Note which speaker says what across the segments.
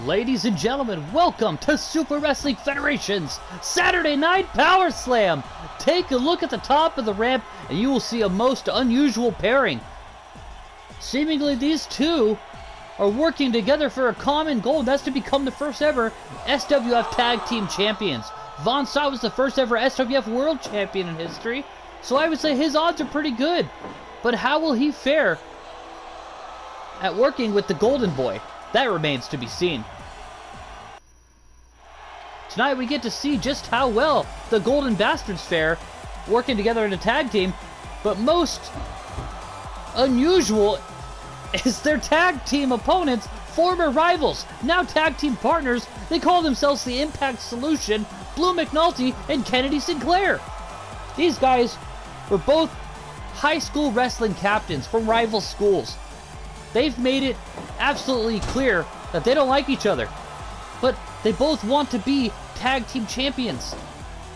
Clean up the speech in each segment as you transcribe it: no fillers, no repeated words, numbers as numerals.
Speaker 1: Ladies and gentlemen, welcome to Super Wrestling Federation's Saturday Night Powerslam. Take a look at the top of the ramp and you will see a most unusual pairing. Seemingly these two are working together for a common goal, and that's to become the first ever SWF Tag Team Champions. Vonstadt was the first ever SWF World Champion in history, so I would say his odds are pretty good. But how will he fare at working with the Golden Boy? That remains to be seen. Tonight we get to see just how well the Golden Bastards fare working together in a tag team, but most unusual is their tag team opponents, former rivals, now tag team partners. They call themselves the Impact Solution, Blue McNaulty and Kennedy Sinclair. These guys were both high school wrestling captains from rival schools. They've made it absolutely clear that they don't like each other, but they both want to be tag team champions.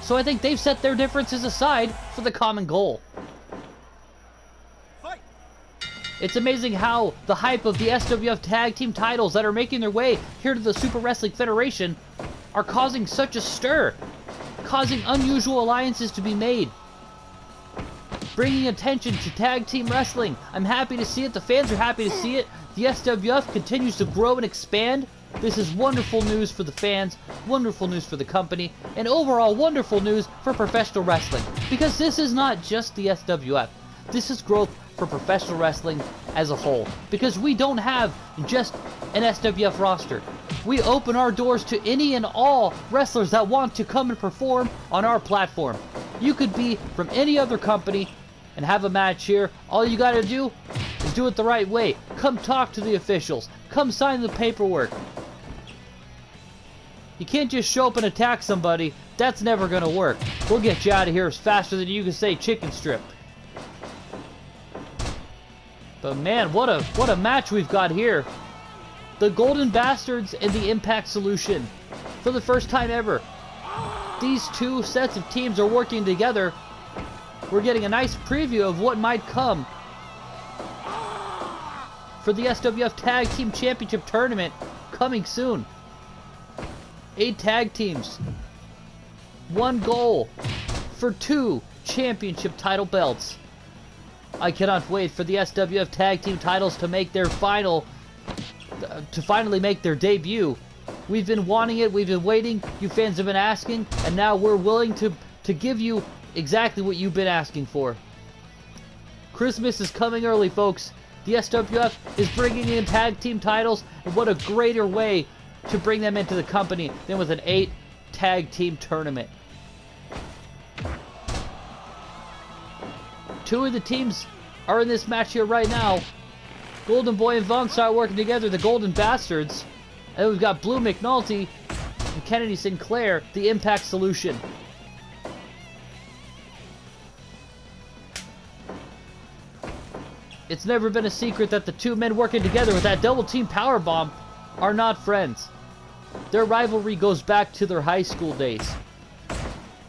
Speaker 1: So I think they've set their differences aside for the common goal. Fight. It's amazing how the hype of the SWF tag team titles that are making their way here to the Super Wrestling Federation are causing such a stir, causing unusual alliances to be made, bringing attention to tag team wrestling. I'm happy to see it. The fans are happy to see it. The SWF continues to grow and expand. This is wonderful news for the fans, wonderful news for the company, and overall wonderful news for professional wrestling. Because this is not just the SWF. This is growth for professional wrestling as a whole. Because we don't have just an SWF roster. We open our doors to any and all wrestlers that want to come and perform on our platform. You could be from any other company and have a match here. All you gotta do is do it the right way. Come talk to the officials. Come sign the paperwork. You can't just show up and attack somebody. That's never gonna work. We'll get you out of here faster than you can say chicken strip. But man, what a match we've got here. The Golden Bastards and the Impact Solution. For the first time ever, these two sets of teams are working together. We're getting a nice preview of what might come for the SWF Tag Team Championship Tournament coming soon. 8 tag teams. One goal for 2 championship title belts. I cannot wait for the SWF Tag Team titles to make their finally make their debut. We've been wanting it, we've been waiting, you fans have been asking, and now we're willing to give you exactly what you've been asking for. Christmas is coming early, folks. The SWF is bringing in tag team titles, and what a greater way to bring them into the company than with an 8 tag team tournament. 2 of the teams are in this match here right now. Golden Boy and Vonstadt working together, the Golden Bastards. And then we've got Blue McNaulty and Kennedy Sinclair, the Impact Solution. It's never been a secret that the 2 men working together with that double team powerbomb are not friends. Their rivalry goes back to their high school days.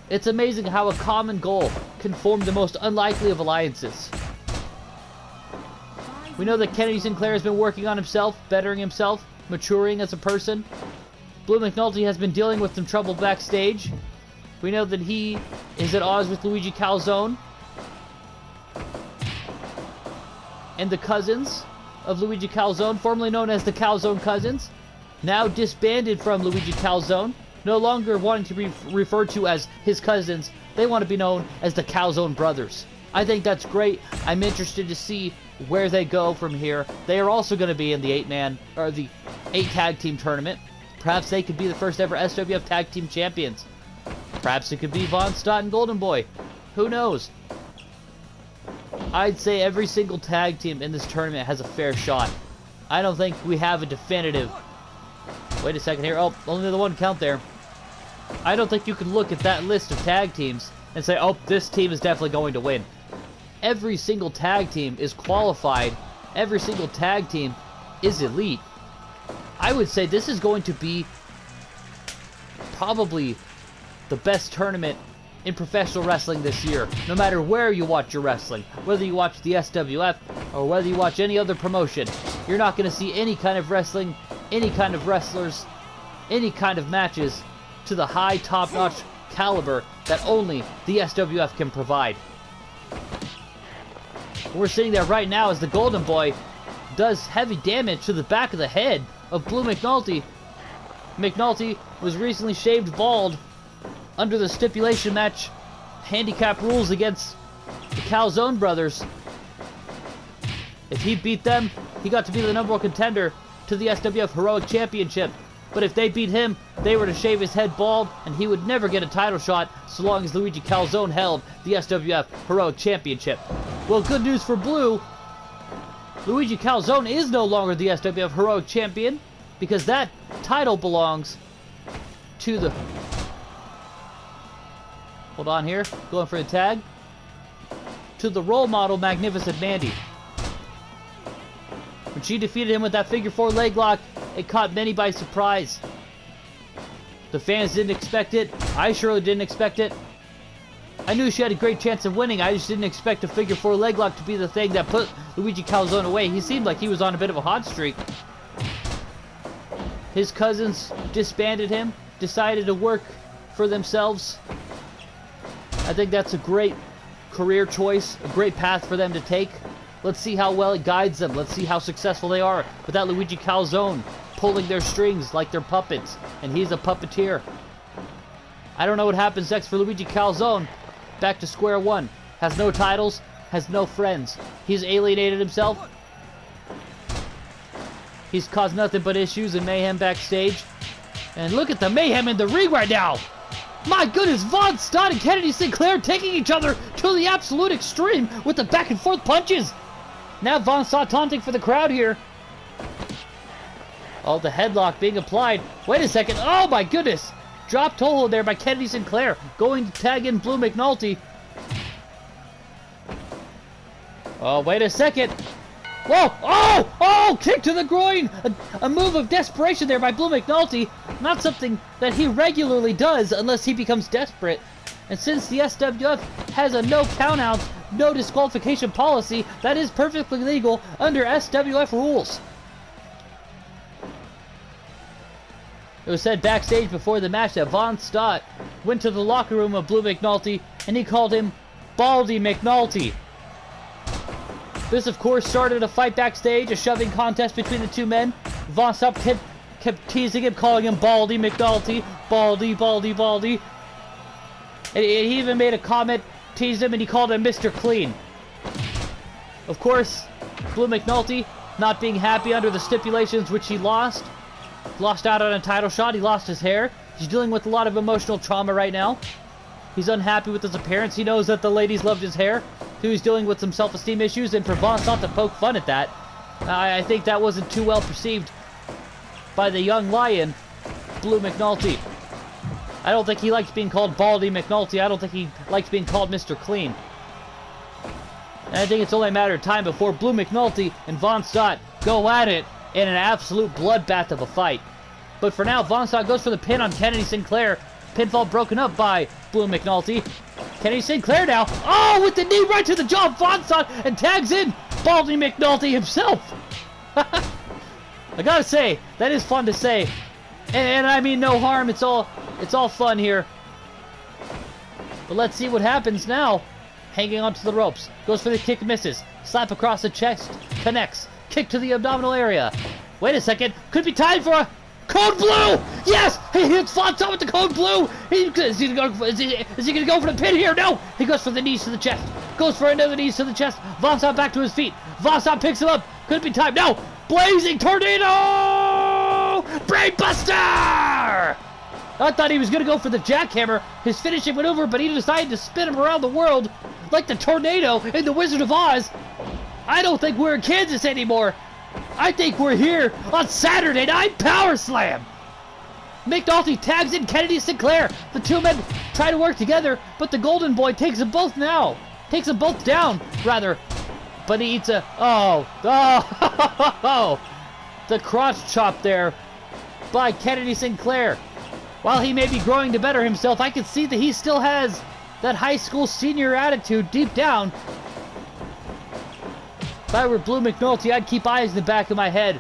Speaker 1: It's amazing how a common goal can form the most unlikely of alliances. We know that Kennedy Sinclair has been working on himself, bettering himself, maturing as a person. Blue McNaulty has been dealing with some trouble backstage. We know that he is at odds with Luigi Calzone and the cousins of Luigi Calzone, formerly known as the Calzone Cousins, now disbanded from Luigi Calzone, no longer wanting to be referred to as his cousins. They want to be known as the Calzone Brothers. I think that's great. I'm interested to see where they go from here. They are also going to be in the 8 tag team tournament. Perhaps they could be the first ever SWF tag team champions. Perhaps it could be Vonstadt and Golden Boy. Who knows? I'd say every single tag team in this tournament has a fair shot. I don't think we have a definitive... Wait a second here. Oh, only the one count there. I don't think you can look at that list of tag teams and say, oh, this team is definitely going to win. Every single tag team is qualified. Every single tag team is elite. I would say this is going to be probably the best tournament in professional wrestling this year. No matter where you watch your wrestling, whether you watch the SWF or whether you watch any other promotion, you're not going to see any kind of wrestling any kind of wrestlers, any kind of matches to the high top-notch caliber that only the SWF can provide. We're sitting there right now as the Golden Boy does heavy damage to the back of the head of Blue McNaulty. McNaulty was recently shaved bald under the stipulation match handicap rules against the Calzone brothers. If he beat them, he got to be the #1 contender to the SWF Heroic Championship. But if they beat him, they were to shave his head bald, and he would never get a title shot so long as Luigi Calzone held the SWF Heroic Championship. Well, good news for Blue. Luigi Calzone is no longer the SWF Heroic Champion, because that title belongs to the... Hold on here. Going for the tag. To the role model, Magnificent Mandy. When she defeated him with that figure 4 leg lock, it caught many by surprise. The fans didn't expect it. I surely didn't expect it. I knew she had a great chance of winning. I just didn't expect a figure 4 leg lock to be the thing that put Luigi Calzone away. He seemed like he was on a bit of a hot streak. His cousins disbanded him, decided to work for themselves. I think that's a great career choice, a great path for them to take. Let's see how well it guides them. Let's see how successful they are without Luigi Calzone pulling their strings like they're puppets, and he's a puppeteer. I don't know what happens next for Luigi Calzone. Back to square one. Has no titles, has no friends. He's alienated himself. He's caused nothing but issues and mayhem backstage. And look at the mayhem in the ring right now. My goodness, Vonstadt and Kennedy Sinclair taking each other to the absolute extreme with the back and forth punches. Now Vonstadt taunting for the crowd here. Oh, the headlock being applied. Wait a second. Oh my goodness. Drop toe hold there by Kennedy Sinclair. Going to tag in Blue McNaulty. Oh, wait a second. Whoa! Oh! Oh! Kick to the groin! A move of desperation there by Blue McNaulty. Not something that he regularly does unless he becomes desperate. And since the SWF has a no countouts, no disqualification policy, that is perfectly legal under SWF rules. It was said backstage before the match that Vonstadt went to the locker room of Blue McNaulty and he called him Baldy McNaulty. This, of course, started a fight backstage, a shoving contest between the two men. Vonstadt kept teasing him, calling him Baldy McNaulty. Baldy, Baldy, Baldy. And he even made a comment, teased him, and he called him Mr. Clean. Of course, Blue McNaulty, not being happy under the stipulations which he lost out on a title shot. He lost his hair. He's dealing with a lot of emotional trauma right now. He's unhappy with his appearance. He knows that the ladies loved his hair. So he's dealing with some self-esteem issues, and for Vonstadt to poke fun at that, I think that wasn't too well perceived by the young lion, Blue McNaulty. I don't think he likes being called Baldy McNaulty. I don't think he likes being called Mr. Clean. And I think it's only a matter of time before Blue McNaulty and Vonstadt go at it in an absolute bloodbath of a fight. But for now, Vonstadt goes for the pin on Kennedy Sinclair. Pinfall broken up by Blue McNaulty. Kennedy Sinclair now. Oh, with the knee right to the jaw, Vonstadt, and tags in Baldy McNaulty himself. I gotta say, that is fun to say. And I mean no harm, it's all fun here. But let's see what happens now. Hanging onto the ropes. Goes for the kick, misses. Slap across the chest, connects. Kick to the abdominal area. Wait a second, could be time for a Code Blue! Yes! He hits Vonstadt with the Code Blue! Is he gonna go for the pin here? No! He goes for the knees to the chest. Goes for another knees to the chest. Vonstadt back to his feet. Vonstadt picks him up. Could be time. No! Blazing Tornado! Brainbuster! I thought he was gonna go for the jackhammer, his finishing maneuver, but he decided to spin him around the world like the tornado in The Wizard of Oz. I don't think we're in Kansas anymore. I think we're here on Saturday Night Powerslam. McNulty tags in Kennedy Sinclair. The two men try to work together, but the Golden Boy takes them both now. Takes them both down, rather. But he eats a... Oh. The crotch chop there by Kennedy Sinclair. While he may be growing to better himself, I can see that he still has that high school senior attitude deep down. If I were Blue McNulty, I'd keep eyes in the back of my head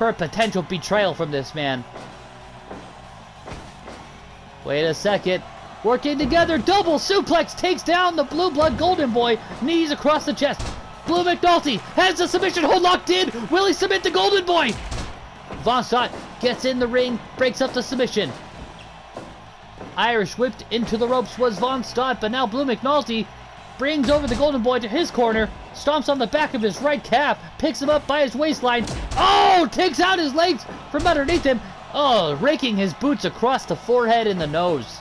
Speaker 1: for a potential betrayal from this man. Wait a second. Working together, double suplex takes down the Blue Blood Golden Boy. Knees across the chest. Blue McNaulty has the submission hold locked in. Will he submit the Golden Boy? Vonstadt gets in the ring, breaks up the submission. Irish whipped into the ropes was Vonstadt, but now Blue McNaulty brings over the Golden Boy to his corner, stomps on the back of his right calf, picks him up by his waistline. Oh, takes out his legs from underneath him. Oh, raking his boots across the forehead and the nose.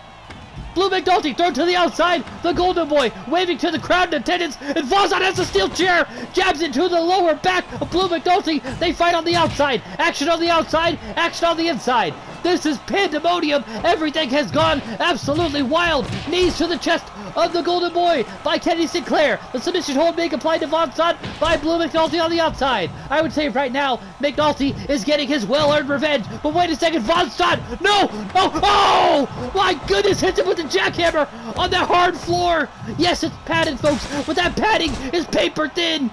Speaker 1: Blue McNaulty thrown to the outside. The Golden Boy waving to the crowd in attendance. And Vonstadt has a steel chair. Jabs into the lower back of Blue McNaulty. They fight on the outside. Action on the outside. Action on the inside. This is pandemonium. Everything has gone absolutely wild. Knees to the chest of the Golden Boy by Kennedy Sinclair. The submission hold being applied to Vonstadt by Blue McNaulty on the outside. I would say right now, McNaulty is getting his well-earned revenge. But wait a second, Vonstadt! No! Oh! My goodness, hits him with the jackhammer on that hard floor. Yes, it's padded, folks, but that padding is paper thin.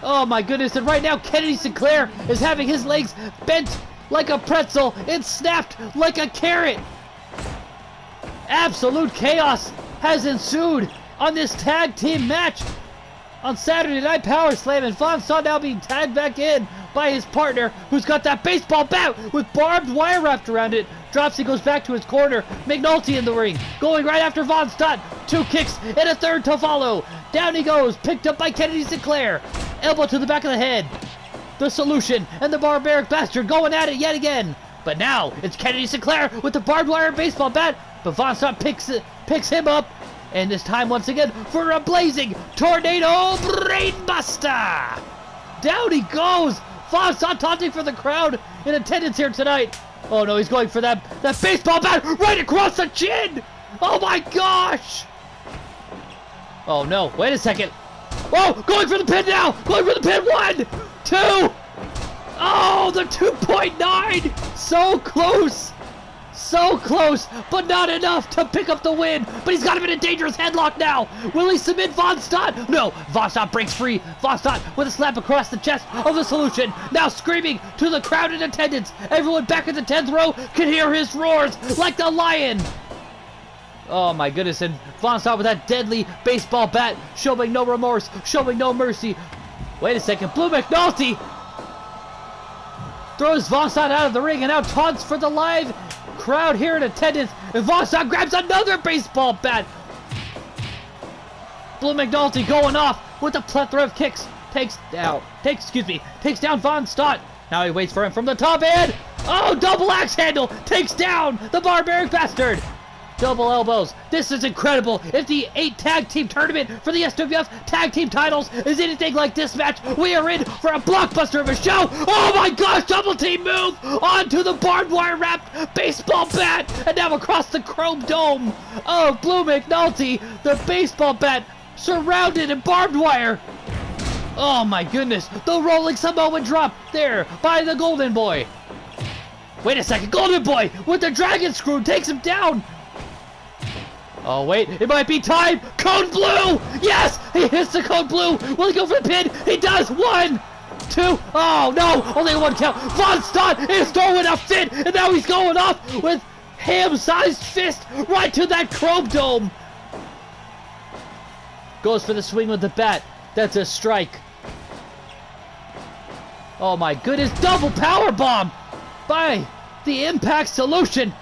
Speaker 1: Oh my goodness, and right now Kennedy Sinclair is having his legs bent like a pretzel and snapped like a carrot. Absolute chaos has ensued on this tag team match on Saturday Night Powerslam, and Vonstadt now being tagged back in by his partner, who's got that baseball bat with barbed wire wrapped around it. Drops, he goes back to his corner. McNaulty in the ring, going right after Vonstadt. 2 kicks and a third to follow. Down he goes, picked up by Kennedy Sinclair. Elbow to the back of the head. The Solution and the Barbaric Bastard going at it yet again. But now it's Kennedy Sinclair with the barbed wire baseball bat. But Vonstadt picks him up. And this time once again for a blazing tornado brainbuster. Down he goes. Vonstadt taunting for the crowd in attendance here tonight. Oh no, he's going for that baseball bat right across the chin. Oh my gosh. Oh no, wait a second. Oh, going for the pin now. Going for the pin. 1, 2. Oh, the 2.9. So close. So close, but not enough to pick up the win. But he's got him in a dangerous headlock now. Will he submit Vonstadt? No, Vonstadt breaks free. Vonstadt with a slap across the chest of the Solution. Now screaming to the crowd in attendance. Everyone back in the 10th row can hear his roars like the lion. Oh my goodness, and Vonstadt with that deadly baseball bat, showing no remorse, showing no mercy. Wait a second, Blue McNaulty throws Vonstadt out of the ring and now taunts for the live crowd here in attendance. And Vonstadt grabs another baseball bat. Blue McNaulty going off with a plethora of kicks. Takes down Vonstadt. Now he waits for him from the top end. Oh, double axe handle. Takes down the Barbaric Bastard. Double elbows. This is incredible. If the 8 tag team tournament for the SWF tag team titles is anything like this match, we are in for a blockbuster of a show. Oh my gosh, double team move onto the barbed wire wrapped baseball bat and now across the chrome dome of Blue McNaulty. The baseball bat surrounded in barbed wire. Oh my goodness, the rolling Samoan drop there by the Golden Boy. Wait a second, Golden Boy with the dragon screw takes him down. Oh wait, it might be time. Code Blue! Yes! He hits the Code Blue! Will he go for the pin? He does! 1, 2. Oh no! Only 1 count. Vonstadt is throwing a fit, and now he's going off with ham-sized fist right to that chrome dome. Goes for the swing with the bat. That's a strike. Oh my goodness! Double power bomb by the Impact Solution.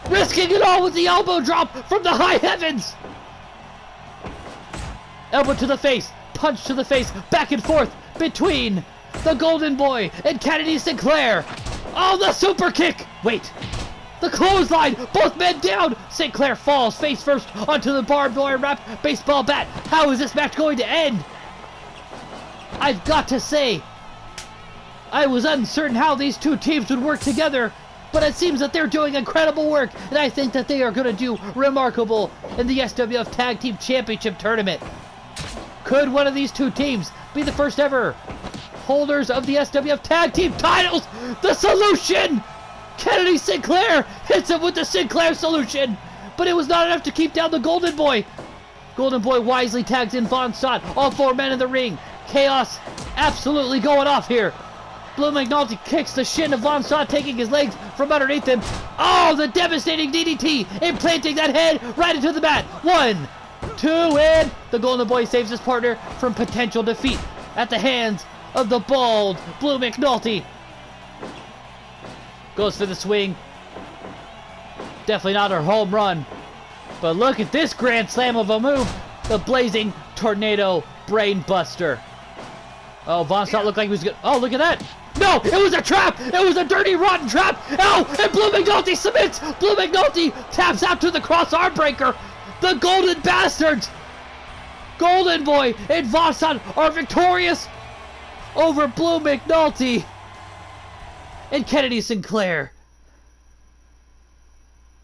Speaker 1: Risking it all with the elbow drop from the high heavens. Elbow to the face, punch to the face, back and forth between the Golden Boy and Kennedy Sinclair. Oh, the super kick. Wait, the clothesline, both men down. Sinclair falls face first onto the barbed wire wrapped baseball bat. How is this match going to end? I've got to say, I was uncertain how these 2 teams would work together. But it seems that they're doing incredible work, and I think that they are going to do remarkable in the SWF Tag Team Championship Tournament. Could one of these 2 teams be the first ever holders of the SWF Tag Team titles? The Solution! Kennedy Sinclair hits him with the Sinclair Solution, but it was not enough to keep down the Golden Boy. Golden Boy wisely tags in Vonstadt, all 4 men in the ring. Chaos absolutely going off here. Blue McNaulty kicks the shin of Vonstadt, taking his legs from underneath him. Oh, the devastating DDT, implanting that head right into the mat. 1, 2, and the Golden Boy saves his partner from potential defeat at the hands of the bald Blue McNaulty. Goes for the swing. Definitely not her home run. But look at this grand slam of a move. The blazing tornado brain buster. Oh, Vonstadt looked like he was good. Oh, look at that. No, it was a trap. It was a dirty, rotten trap. Oh, and Blue McNaulty submits. Blue McNaulty taps out to the cross arm breaker. The Golden Bastards, Golden Boy and Vonstadt, are victorious over Blue McNaulty and Kennedy Sinclair.